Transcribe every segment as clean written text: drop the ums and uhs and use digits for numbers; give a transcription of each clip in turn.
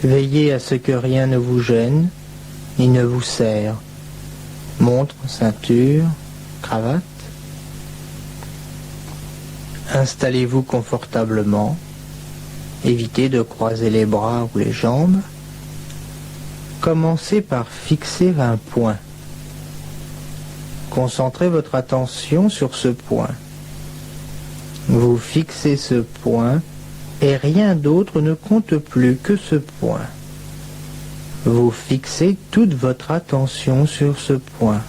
Veillez à ce que rien ne vous gêne ni ne vous serre. Montre, ceinture, cravate. Installez-vous confortablement. Évitez de croiser les bras ou les jambes. Commencez par fixer un point. Concentrez votre attention sur ce point. Vous fixez ce point et rien d'autre ne compte plus que ce point. Vous fixez toute votre attention sur ce point.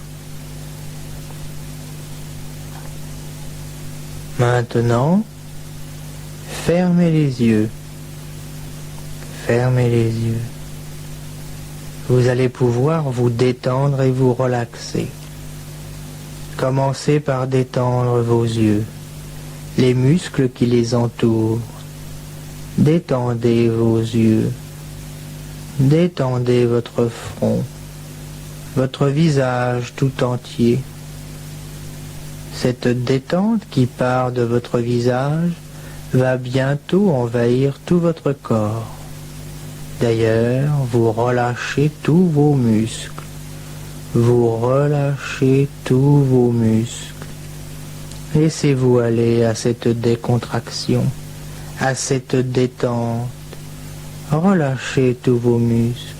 Maintenant, fermez les yeux. Fermez les yeux. Vous allez pouvoir vous détendre et vous relaxer. Commencez par détendre vos yeux, les muscles qui les entourent. Détendez vos yeux. Détendez votre front, votre visage tout entier. Cette détente qui part de votre visage va bientôt envahir tout votre corps. D'ailleurs, vous relâchez tous vos muscles. Vous relâchez tous vos muscles. Laissez-vous aller à cette décontraction, à cette détente. Relâchez tous vos muscles.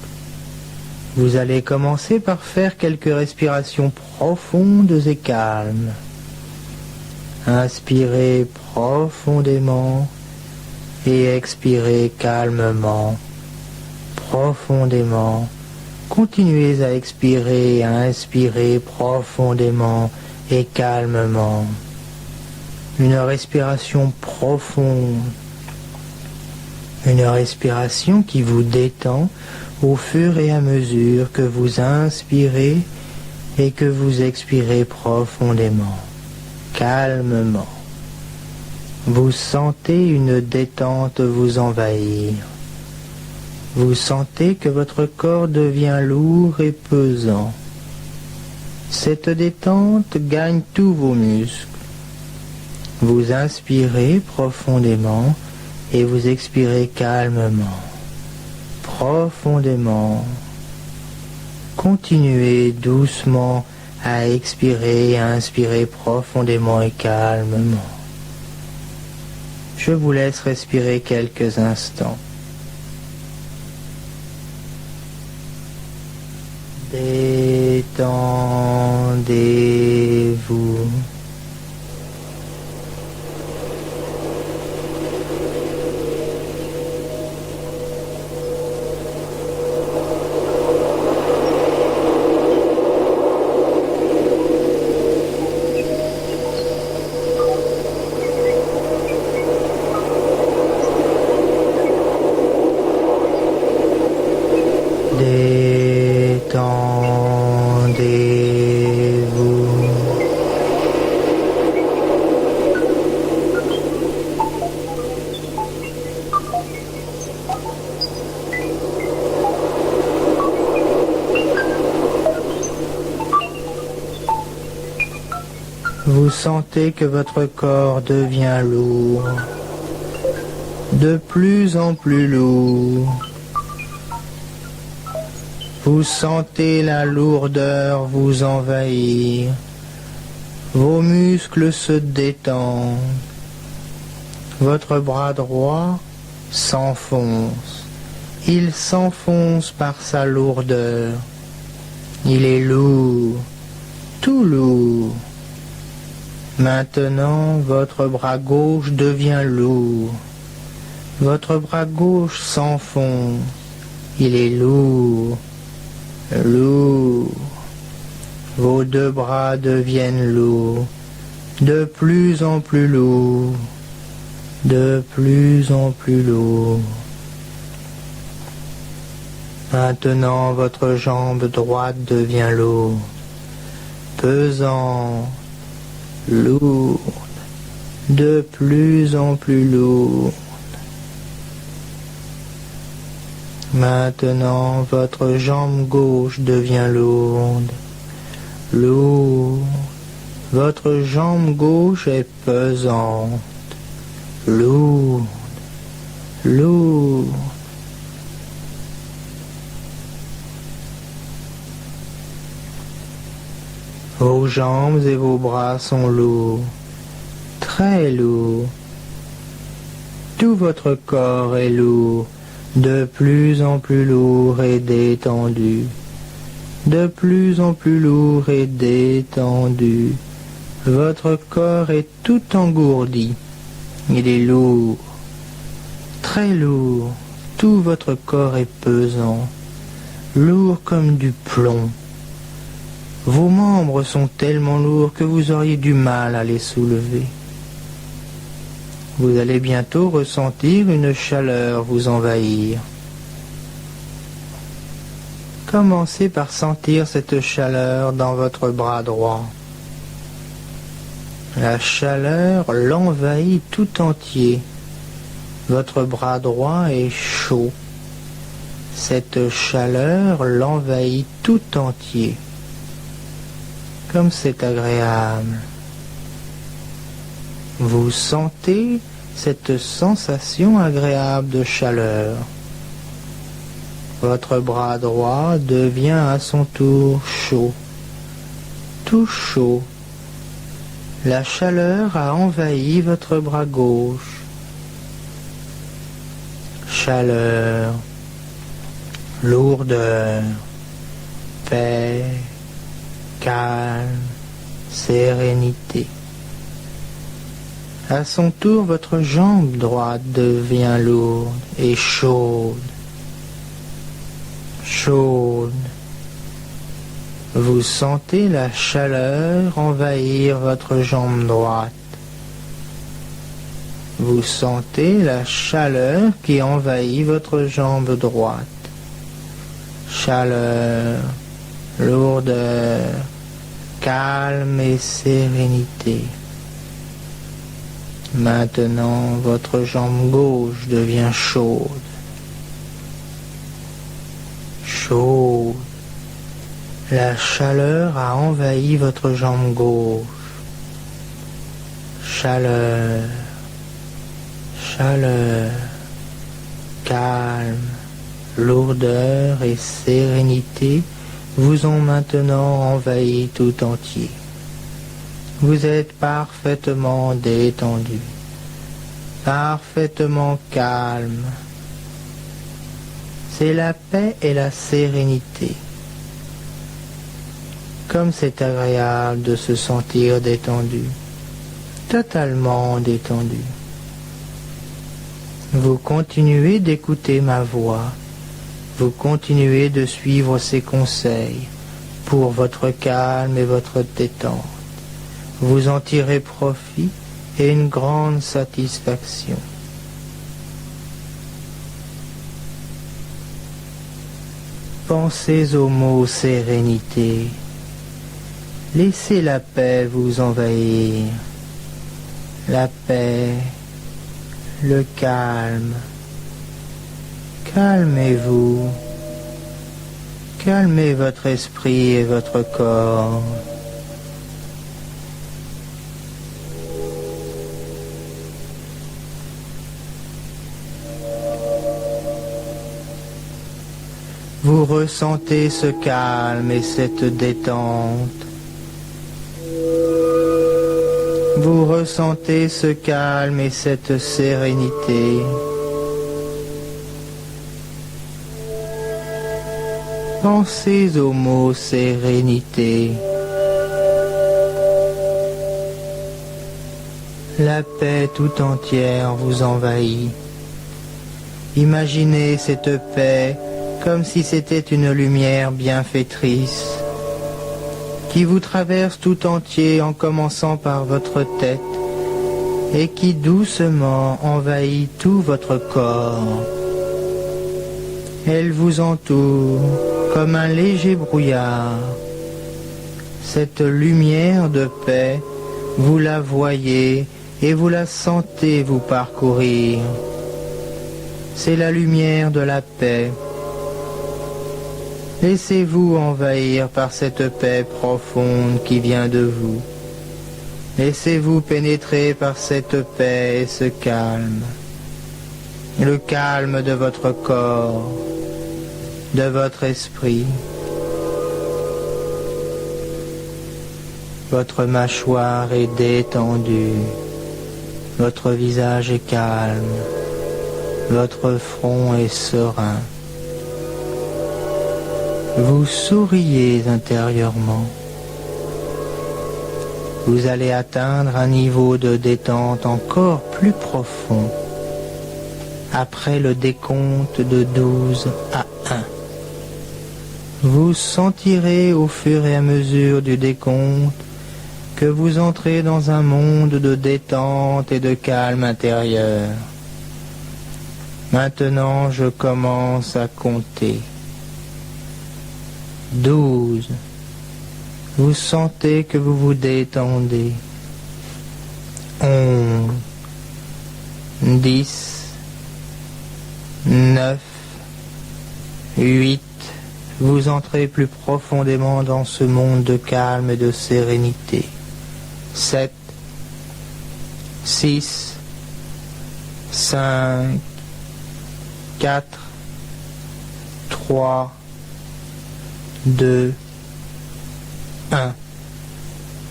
Vous allez commencer par faire quelques respirations profondes et calmes. Inspirez profondément et expirez calmement. Profondément. Continuez à expirer et à inspirer profondément et calmement. Une respiration profonde. Une respiration qui vous détend au fur et à mesure que vous inspirez et que vous expirez profondément, calmement. Vous sentez une détente vous envahir. Vous sentez que votre corps devient lourd et pesant. Cette détente gagne tous vos muscles. Vous inspirez profondément et vous expirez calmement, profondément. Continuez doucement à expirer et à inspirer profondément et calmement. Je vous laisse respirer quelques instants. Détendez-vous. Détendez-vous. Vous sentez que votre corps devient lourd, de plus en plus lourd. Vous sentez la lourdeur vous envahir. Vos muscles se détendent. Votre bras droit s'enfonce. Il s'enfonce par sa lourdeur. Il est lourd, tout lourd. Maintenant, votre bras gauche devient lourd. Votre bras gauche s'enfonce. Il est lourd. Lourd. Vos deux bras deviennent lourds, de plus en plus lourds, de plus en plus lourds. Maintenant, votre jambe droite devient lourde, pesante, lourde, de plus en plus lourde. Maintenant, votre jambe gauche devient lourde, lourde. Votre jambe gauche est pesante, lourde, lourde. Vos jambes et vos bras sont lourds, très lourds. Tout votre corps est lourd, de plus en plus lourd et détendu. De plus en plus lourd et détendu. Votre corps est tout engourdi. Il est lourd, très lourd. Tout votre corps est pesant, lourd comme du plomb. Vos membres sont tellement lourds que vous auriez du mal à les soulever. Vous allez bientôt ressentir une chaleur vous envahir. Commencez par sentir cette chaleur dans votre bras droit. La chaleur l'envahit tout entier. Votre bras droit est chaud. Cette chaleur l'envahit tout entier. Comme c'est agréable. Vous sentez cette sensation agréable de chaleur. Votre bras droit devient à son tour chaud, tout chaud. La chaleur a envahi votre bras gauche. Chaleur, lourdeur, paix, calme, sérénité. À son tour, votre jambe droite devient lourde et chaude. Chaude. Vous sentez la chaleur envahir votre jambe droite. Vous sentez la chaleur qui envahit votre jambe droite. Chaleur, lourdeur, calme et sérénité. Maintenant, votre jambe gauche devient chaude. Chaude. La chaleur a envahi votre jambe gauche. Chaleur, chaleur, calme, lourdeur et sérénité vous ont maintenant envahi tout entier. Vous êtes parfaitement détendu, parfaitement calme. C'est la paix et la sérénité. Comme c'est agréable de se sentir détendu, totalement détendu. Vous continuez d'écouter ma voix, vous continuez de suivre ses conseils pour votre calme et votre détente. Vous en tirez profit et une grande satisfaction. Pensez au mot sérénité. Laissez la paix vous envahir. La paix, le calme. Calmez-vous. Calmez votre esprit et votre corps. Vous ressentez ce calme et cette détente. Vous ressentez ce calme et cette sérénité. Pensez au mot sérénité. La paix tout entière vous envahit. Imaginez cette paix comme si c'était une lumière bienfaitrice qui vous traverse tout entier en commençant par votre tête et qui doucement envahit tout votre corps. Elle vous entoure comme un léger brouillard. Cette lumière de paix, vous la voyez et vous la sentez vous parcourir. C'est la lumière de la paix. Laissez-vous envahir par cette paix profonde qui vient de vous. Laissez-vous pénétrer par cette paix et ce calme. Le calme de votre corps, de votre esprit. Votre mâchoire est détendue. Votre visage est calme. Votre front est serein. Vous souriez intérieurement. Vous allez atteindre un niveau de détente encore plus profond après le décompte de 12 à 1. Vous sentirez au fur et à mesure du décompte que vous entrez dans un monde de détente et de calme intérieur. Maintenant, je commence à compter. 12. Vous sentez que vous vous détendez. 11. 10. 9. 8. Vous entrez plus profondément dans ce monde de calme et de sérénité. 7. 6. 5. 4. 3. 2. 1.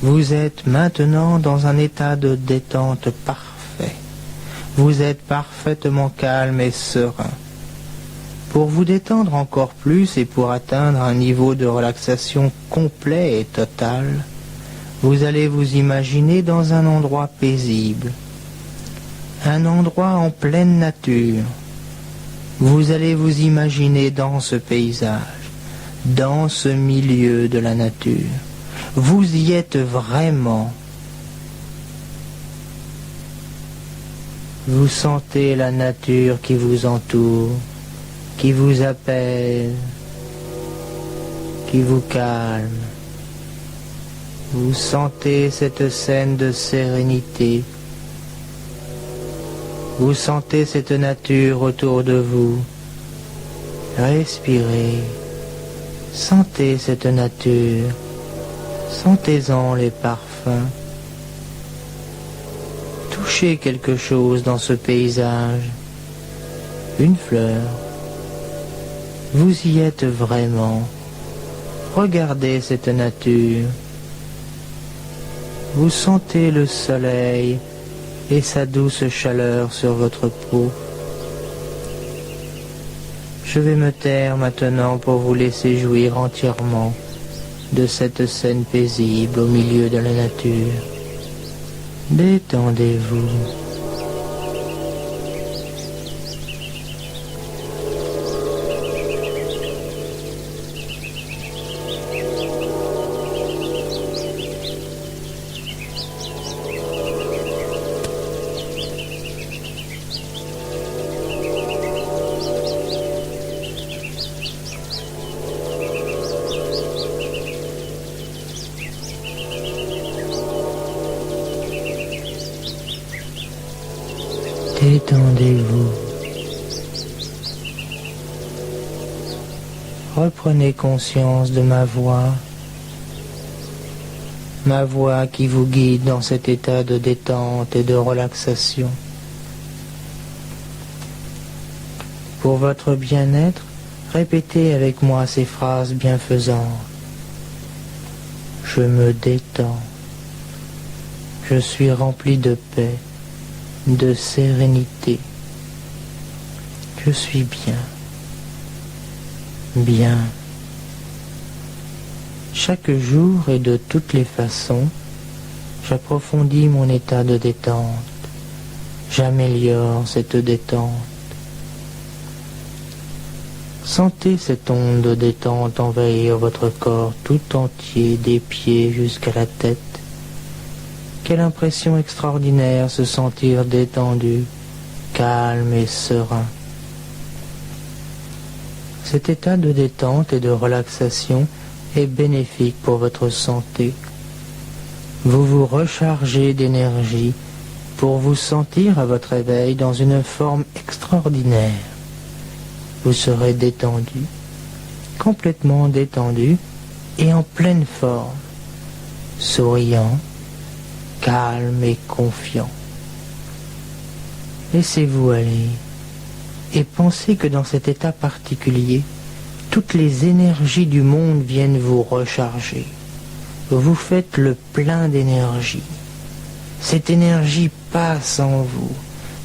Vous êtes maintenant dans un état de détente parfait. Vous êtes parfaitement calme et serein. Pour vous détendre encore plus et pour atteindre un niveau de relaxation complet et total, vous allez vous imaginer dans un endroit paisible, un endroit en pleine nature. Vous allez vous imaginer dans ce paysage, dans ce milieu de la nature. Vous y êtes vraiment. Vous sentez la nature qui vous entoure, qui vous apaise, qui vous calme. Vous sentez cette scène de sérénité. Vous sentez cette nature autour de vous. Respirez. Sentez cette nature. Sentez-en les parfums. Touchez quelque chose dans ce paysage. Une fleur. Vous y êtes vraiment. Regardez cette nature. Vous sentez le soleil et sa douce chaleur sur votre peau. Je vais me taire maintenant pour vous laisser jouir entièrement de cette scène paisible au milieu de la nature. Détendez-vous. Détendez-vous. Reprenez conscience de ma voix qui vous guide dans cet état de détente et de relaxation. Pour votre bien-être, répétez avec moi ces phrases bienfaisantes. Je me détends. Je suis rempli de paix, de sérénité. Je suis bien. Bien. Chaque jour et de toutes les façons, j'approfondis mon état de détente. J'améliore cette détente. Sentez cette onde de détente envahir votre corps tout entier, des pieds jusqu'à la tête. Quelle impression extraordinaire se sentir détendu, calme et serein. Cet état de détente et de relaxation est bénéfique pour votre santé. Vous vous rechargez d'énergie pour vous sentir à votre réveil dans une forme extraordinaire. Vous serez détendu, complètement détendu et en pleine forme, souriant, calme et confiant. Laissez-vous aller et pensez que dans cet état particulier, toutes les énergies du monde viennent vous recharger. vous faites le plein d'énergie. Cette énergie passe en vous.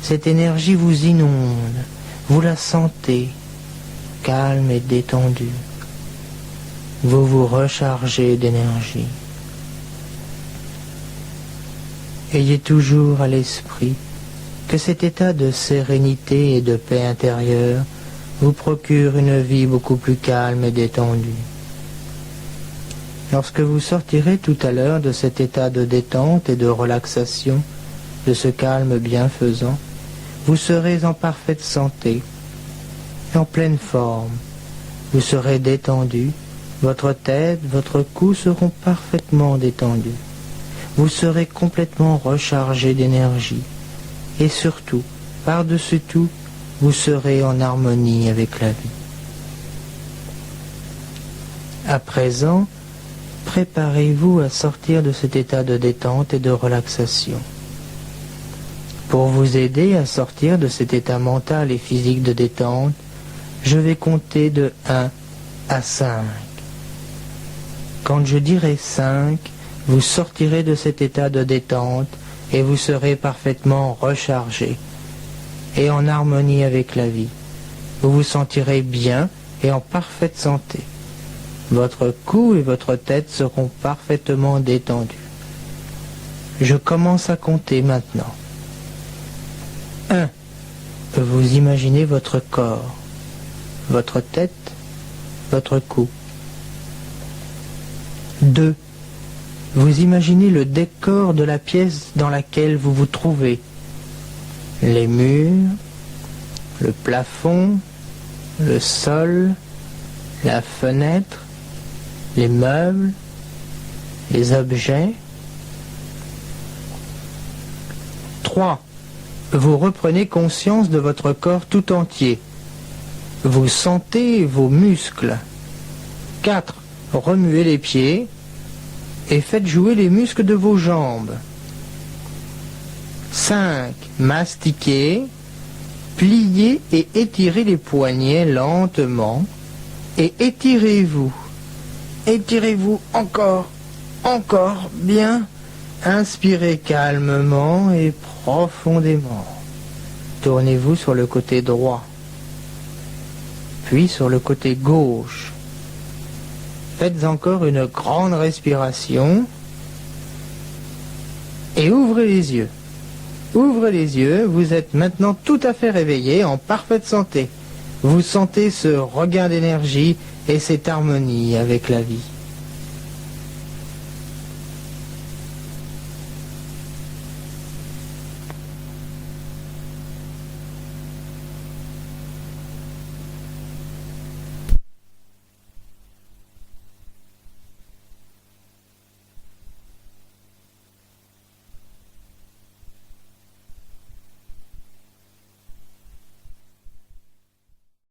Cette énergie vous inonde. Vous la sentez, calme et détendue. Vous vous rechargez d'énergie. Ayez toujours à l'esprit que cet état de sérénité et de paix intérieure vous procure une vie beaucoup plus calme et détendue. Lorsque vous sortirez tout à l'heure de cet état de détente et de relaxation, de ce calme bienfaisant, vous serez en parfaite santé, en pleine forme. Vous serez détendu, votre tête, votre cou seront parfaitement détendus. Vous serez complètement rechargé d'énergie. Et surtout, par-dessus tout, vous serez en harmonie avec la vie. À présent, préparez-vous à sortir de cet état de détente et de relaxation. Pour vous aider à sortir de cet état mental et physique de détente, je vais compter de 1 à 5. Quand je dirai 5, vous sortirez de cet état de détente et vous serez parfaitement rechargé et en harmonie avec la vie. Vous vous sentirez bien et en parfaite santé. Votre cou et votre tête seront parfaitement détendus. Je commence à compter maintenant. 1. Vous imaginez votre corps, votre tête, votre cou. 2. Vous imaginez le décor de la pièce dans laquelle vous vous trouvez. Les murs, le plafond, le sol, la fenêtre, les meubles, les objets. 3. Vous reprenez conscience de votre corps tout entier. Vous sentez vos muscles. 4. Remuez les pieds et faites jouer les muscles de vos jambes. 5. Mastiquez, pliez et étirez les poignets lentement et étirez-vous. Étirez-vous encore, bien. Inspirez calmement et profondément. Tournez-vous sur le côté droit, puis sur le côté gauche. Faites encore une grande respiration et ouvrez les yeux. Ouvrez les yeux, vous êtes maintenant tout à fait réveillé, en parfaite santé. Vous sentez ce regain d'énergie et cette harmonie avec la vie.